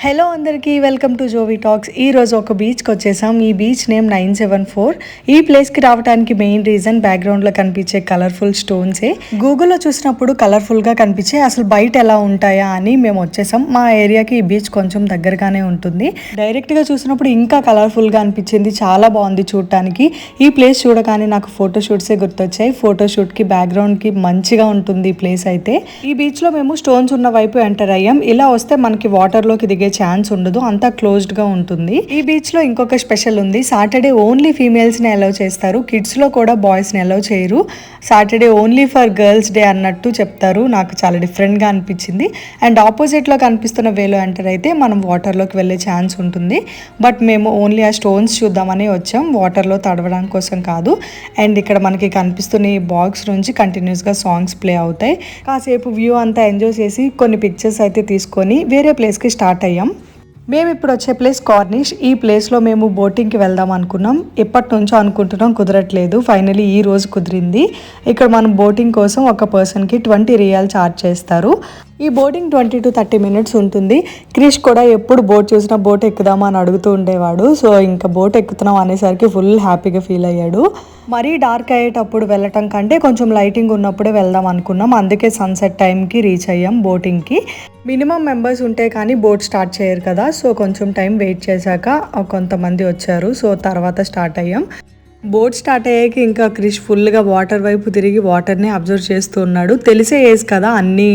Hello అందరికీ welcome to జోవి talks. ఈరోజు ఒక బీచ్కి వచ్చేసాం. ఈ బీచ్ నేమ్ 974. ఈ ప్లేస్కి రావడానికి మెయిన్ రీజన్ బ్యాక్గ్రౌండ్లో కనిపించే కలర్ఫుల్ స్టోన్సే. గూగుల్లో చూసినప్పుడు కలర్ఫుల్గా కనిపించే అసలు బయట ఎలా ఉంటాయా అని మేము వచ్చేసాం. మా ఏరియాకి ఈ బీచ్ కొంచెం దగ్గరగానే ఉంటుంది. డైరెక్ట్గా చూసినప్పుడు ఇంకా కలర్ఫుల్గా అనిపించింది. చాలా బాగుంది చూడటానికి. ఈ ప్లేస్ చూడగానే నాకు ఫోటోషూట్సే గుర్తొచ్చాయి. ఫోటోషూట్కి బ్యాక్గ్రౌండ్కి మంచిగా ఉంటుంది ఈ ప్లేస్ అయితే. ఈ బీచ్లో మేము స్టోన్స్ ఉన్న వైపు ఎంటర్ అయ్యాం. ఇలా వస్తే మనకి వాటర్లోకి దిగే ఛాన్స్ ఉండదు, అంతా క్లోజ్డ్ గా ఉంటుంది. ఈ బీచ్ లో ఇంకొక స్పెషల్ ఉంది. సాటర్డే ఓన్లీ ఫీమేల్స్ ని అలౌ చేస్తారు. కిడ్స్ లో కూడా బాయ్స్ ని అలౌ చేయరు. Saturday only for girls day అన్నట్టు చెప్తారు. నాకు చాలా డిఫరెంట్ గా అనిపించింది. అండ్ ఆపోజిట్ లో కనిపిస్తున్న వేలో ఎంటర్ అయితే మనం వాటర్ లోకి వెళ్ళే ఛాన్స్ ఉంటుంది. బట్ మేము ఓన్లీ ఆ స్టోన్స్ చూద్దామని వచ్చాం, వాటర్ లో తడవడం కోసం కాదు. అండ్ ఇక్కడ మనకి కనిపిస్తున్న ఈ బాక్స్ నుంచి కంటిన్యూస్ గా సాంగ్స్ ప్లే అవుతాయి. కాసేపు వ్యూ అంతా ఎంజాయ్ చేసి కొన్ని పిక్చర్స్ అయితే తీసుకొని వేరే ప్లేస్ కి స్టార్ట్ అయ్యాం. మేము ఇప్పుడు వచ్చే ప్లేస్ కార్నిష్. ఈ ప్లేస్లో మేము బోటింగ్కి వెళ్దాం అనుకున్నాం. ఎప్పటి నుంచో అనుకుంటున్నాం, కుదరట్లేదు. ఫైనలీ ఈ రోజు కుదిరింది. ఇక్కడ మనం బోటింగ్ కోసం ఒక పర్సన్కి 20 రియాల్ ఛార్జ్ చేస్తారు. ఈ బోటింగ్ 20 to 30 minutes ఉంటుంది. క్రిష్ కూడా ఎప్పుడు బోట్ చూసినా బోట్ ఎక్కుదామా అని అడుగుతూ ఉండేవాడు. సో ఇంకా బోట్ ఎక్కుతున్నాం అనేసరికి ఫుల్ హ్యాపీగా ఫీల్ అయ్యాడు. మరీ డార్క్ అయ్యేటప్పుడు వెళ్ళటం కంటే కొంచెం లైటింగ్ ఉన్నప్పుడే వెళ్దాం అనుకున్నాం. అందుకే సన్సెట్ టైంకి రీచ్ అయ్యాం బోటింగ్కి. మినిమం మెంబర్స్ ఉంటే కానీ బోట్ స్టార్ట్ చేయరు కదా. సో కొంచెం టైం వెయిట్ చేశాక కొంతమంది వచ్చారు. సో తర్వాత స్టార్ట్ అయ్యాం. బోట్ స్టార్ట్ అయ్యాక ఇంకా క్రిష్ ఫుల్గా వాటర్ వైపు తిరిగి వాటర్ని అబ్జర్వ్ చేస్తూ ఉన్నాడు. తెలిసే ఏజ్ కదా, అన్నీ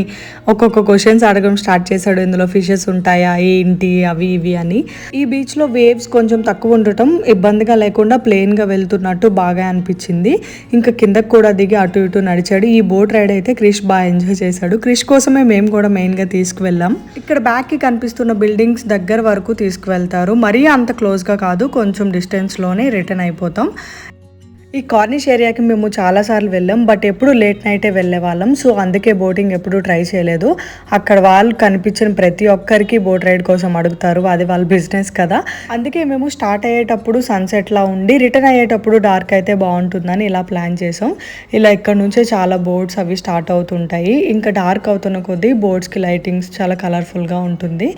ఒక్కొక్క క్వశ్చన్స్ అడగడం స్టార్ట్ చేశాడు. ఇందులో ఫిషెస్ ఉంటాయా ఏంటి అవి ఇవి అని. ఈ బీచ్లో వేవ్స్ కొంచెం తక్కువ ఉండటం ఇబ్బందిగా లేకుండా ప్లెయిన్గా వెళ్తున్నట్టు బాగా అనిపించింది. ఇంకా కిందకు కూడా దిగి అటు ఇటు నడిచాడు. ఈ బోట్ రైడ్ అయితే క్రిష్ బాగా ఎంజాయ్ చేశాడు. క్రిష్ కోసమే మేము కూడా మెయిన్గా తీసుకువెళ్ళాం. ఇక్కడ బ్యాక్కి కనిపిస్తున్న బిల్డింగ్స్ దగ్గర వరకు తీసుకువెళ్తారు. మరీ అంత క్లోజ్గా కాదు, కొంచెం డిస్టెన్స్లోనే రిటర్న్ అయిపోతాం. ఈ కార్నిష్ ఏరియాకి మేము చాలాసార్లు వెళ్ళాం, బట్ ఎప్పుడు లేట్ నైటే వెళ్ళే వాళ్ళం. సో అందుకే బోటింగ్ ఎప్పుడు ట్రై చేయలేదు. అక్కడ వాళ్ళు కనిపించిన ప్రతి ఒక్కరికి బోట్ రైడ్ కోసం అడుగుతారు, అది వాళ్ళ బిజినెస్ కదా. అందుకే మేము స్టార్ట్ అయ్యేటప్పుడు సన్సెట్లా ఉండి రిటర్న్ అయ్యేటప్పుడు డార్క్ అయితే బాగుంటుందని ఇలా ప్లాన్ చేసాం. ఇలా ఇక్కడ నుంచే చాలా బోట్స్ అవి స్టార్ట్ అవుతుంటాయి. ఇంకా డార్క్ అవుతున్న కొద్దీ బోట్స్కి లైటింగ్స్ చాలా కలర్ఫుల్గా ఉంటుంది.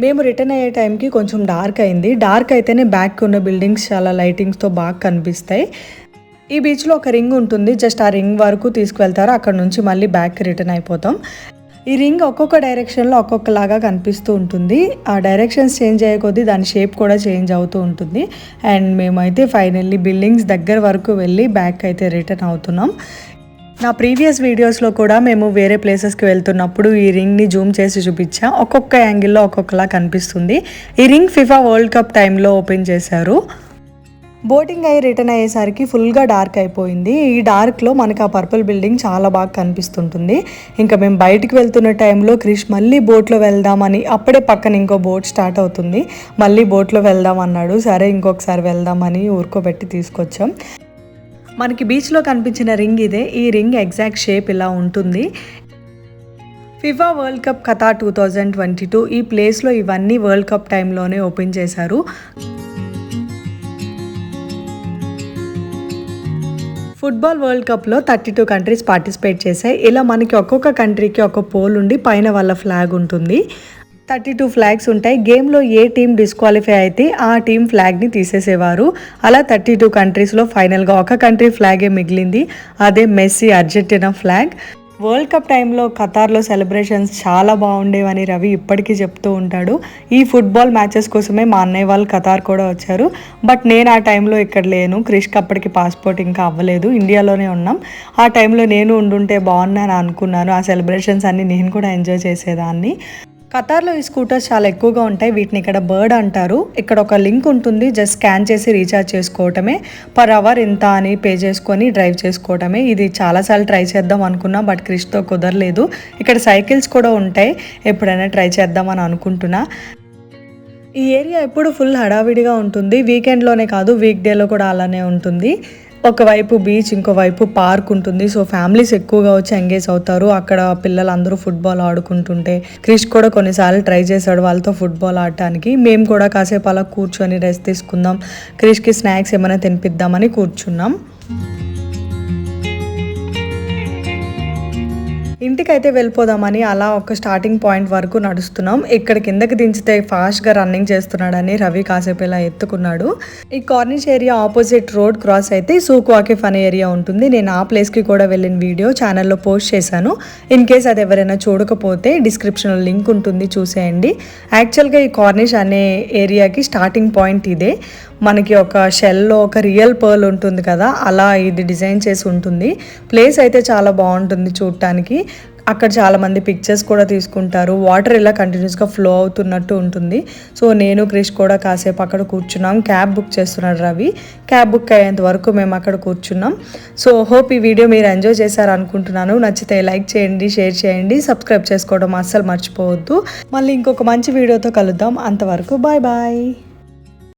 మేము రిటర్న్ అయ్యే టైంకి కొంచెం డార్క్ అయింది. డార్క్ అయితేనే బ్యాక్ ఉన్న బిల్డింగ్స్ చాలా లైటింగ్స్తో బాగా కనిపిస్తాయి. ఈ బీచ్లో ఒక రింగ్ ఉంటుంది, జస్ట్ ఆ రింగ్ వరకు తీసుకువెళ్తారు. అక్కడ నుంచి మళ్ళీ బ్యాక్ రిటర్న్ అయిపోతాం. ఈ రింగ్ ఒక్కొక్క డైరెక్షన్లో ఒక్కొక్కలాగా కనిపిస్తూ ఉంటుంది. ఆ డైరెక్షన్స్ చేంజ్ అయ్యే కొద్దీ దాని షేప్ కూడా చేంజ్ అవుతూ ఉంటుంది. అండ్ మేమైతే ఫైనల్లీ బిల్డింగ్స్ దగ్గర వరకు వెళ్ళి బ్యాక్ అయితే రిటర్న్ అవుతున్నాం. నా ప్రీవియస్ వీడియోస్లో కూడా మేము వేరే ప్లేసెస్కి వెళ్తున్నప్పుడు ఈ రింగ్ని జూమ్ చేసి చూపించా. ఒక్కొక్క యాంగిల్లో ఒక్కొక్కలా కనిపిస్తుంది. ఈ రింగ్ ఫిఫా వరల్డ్ కప్ టైంలో ఓపెన్ చేశారు. బోటింగ్ అయ్యి రిటర్న్ అయ్యేసరికి ఫుల్గా డార్క్ అయిపోయింది. ఈ డార్క్లో మనకి ఆ పర్పుల్ బిల్డింగ్ చాలా బాగా కనిపిస్తుంటుంది. ఇంకా మేము బయటికి వెళ్తున్న టైంలో క్రిష్ మళ్ళీ బోట్లో వెళ్దామని, అప్పుడే పక్కన ఇంకో బోట్ స్టార్ట్ అవుతుంది, మళ్ళీ బోట్లో వెళ్దాం అన్నాడు. సరే ఇంకొకసారి వెళ్దామని ఊరుకోబెట్టి తీసుకొచ్చాం. మనకి బీచ్లో కనిపించిన రింగ్ ఇదే. ఈ రింగ్ ఎగ్జాక్ట్ షేప్ ఇలా ఉంటుంది. ఫిఫా వరల్డ్ కప్ ఖతార్ 2022 ఈ ప్లేస్లో ఇవన్నీ వరల్డ్ కప్ టైంలోనే ఓపెన్ చేశారు. ఫుట్బాల్ వరల్డ్ కప్లో 32 కంట్రీస్ పార్టిసిపేట్ చేశాయి. ఇలా మనకి ఒక్కొక్క కంట్రీకి ఒక పోల్ ఉండి పైన వాళ్ళ ఫ్లాగ్ ఉంటుంది. 32 ఫ్లాగ్స్ ఉంటాయి. గేమ్లో ఏ టీం డిస్క్వాలిఫై అయితే ఆ టీం ఫ్లాగ్ని తీసేసేవారు. అలా 32 కంట్రీస్లో ఫైనల్గా ఒక కంట్రీ ఫ్లాగే మిగిలింది, అదే Messi Argentina flag. World cup టైంలో ఖతార్లో సెలబ్రేషన్స్ చాలా బాగుండేవని రవి ఇప్పటికీ చెప్తూ ఉంటాడు. ఈ ఫుట్బాల్ మ్యాచెస్ కోసమే మా అన్నయ్య వాళ్ళు ఖతార్ కూడా వచ్చారు. బట్ నేను ఆ టైంలో ఇక్కడ లేను. క్రిష్కి అప్పటికి పాస్పోర్ట్ ఇంకా అవ్వలేదు, ఇండియాలోనే ఉన్నాం. ఆ టైంలో నేను ఉండుంటే బాగున్నాను అనుకున్నాను. ఆ సెలబ్రేషన్స్ అన్నీ నేను కూడా ఎంజాయ్ చేసేదాన్ని. ఖతార్లో ఈ స్కూటర్స్ చాలా ఎక్కువగా ఉంటాయి. వీటిని ఇక్కడ బర్డ్ అంటారు. ఇక్కడ ఒక లింక్ ఉంటుంది, జస్ట్ స్కాన్ చేసి రీఛార్జ్ చేసుకోవటమే. పర్ అవర్ ఇంత అని పే చేసుకొని డ్రైవ్ చేసుకోవటమే. ఇది చాలాసార్లు ట్రై చేద్దాం అనుకున్నా, బట్ క్రిష్తో కుదరలేదు. ఇక్కడ సైకిల్స్ కూడా ఉంటాయి, ఎప్పుడైనా ట్రై చేద్దామని అనుకుంటున్నా. ఈ ఏరియా ఎప్పుడు ఫుల్ హడావిడిగా ఉంటుంది. వీకెండ్లోనే కాదు, వీక్ డేలో కూడా అలానే ఉంటుంది. ఒకవైపు బీచ్, ఇంకోవైపు పార్క్ ఉంటుంది. సో ఫ్యామిలీస్ ఎక్కువగా వచ్చి ఎంగేజ్ అవుతారు. అక్కడ పిల్లలందరూ ఫుట్బాల్ ఆడుకుంటుంటే క్రిష్ కూడా కొన్నిసార్లు ట్రై చేశాడు వాళ్ళతో ఫుట్బాల్ ఆడటానికి. మేము కూడా కాసేపు అలా కూర్చొని రెస్ట్ తీసుకుందాం, క్రిష్కి స్నాక్స్ ఏమైనా తినిపిద్దామని కూర్చున్నాం. ఇంటికైతే వెళ్ళిపోదామని అలా ఒక స్టార్టింగ్ పాయింట్ వరకు నడుస్తున్నాం. ఇక్కడ కిందకి దించితే ఫాస్ట్గా రన్నింగ్ చేస్తున్నాడని రవి కాసేపు ఇలా ఎత్తుకున్నాడు. ఈ corniche area opposite road cross అయితే సూక్ వాకిఫ్ అనే ఏరియా ఉంటుంది. నేను ఆ ప్లేస్కి కూడా వెళ్ళిన వీడియో ఛానల్లో పోస్ట్ చేశాను. ఇన్ కేస్ అది ఎవరైనా చూడకపోతే డిస్క్రిప్షన్లో లింక్ ఉంటుంది, చూసేయండి. యాక్చువల్గా ఈ కార్నిష్ అనే ఏరియాకి స్టార్టింగ్ పాయింట్ ఇదే. మనకి ఒక షెల్లో ఒక రియల్ పర్ల్ ఉంటుంది కదా, అలా ఇది డిజైన్ చేసి ఉంటుంది. ప్లేస్ అయితే చాలా బాగుంటుంది చూడటానికి. అక్కడ చాలామంది పిక్చర్స్ కూడా తీసుకుంటారు. వాటర్ ఇలా కంటిన్యూస్గా ఫ్లో అవుతున్నట్టు ఉంటుంది. సో నేను క్రిష్ కూడా కాసేపు అక్కడ కూర్చున్నాం. క్యాబ్ బుక్ చేస్తున్నాడు రవి. క్యాబ్ బుక్ అయ్యేంత వరకు మేము అక్కడ కూర్చున్నాం. సో హోప్ ఈ వీడియో మీరు ఎంజాయ్ చేశారు అనుకుంటున్నాను. నచ్చితే లైక్ చేయండి, షేర్ చేయండి, సబ్స్క్రైబ్ చేసుకోవడం అస్సలు మర్చిపోవద్దు. మళ్ళీ ఇంకొక మంచి వీడియోతో కలుద్దాం. అంతవరకు బాయ్ బాయ్.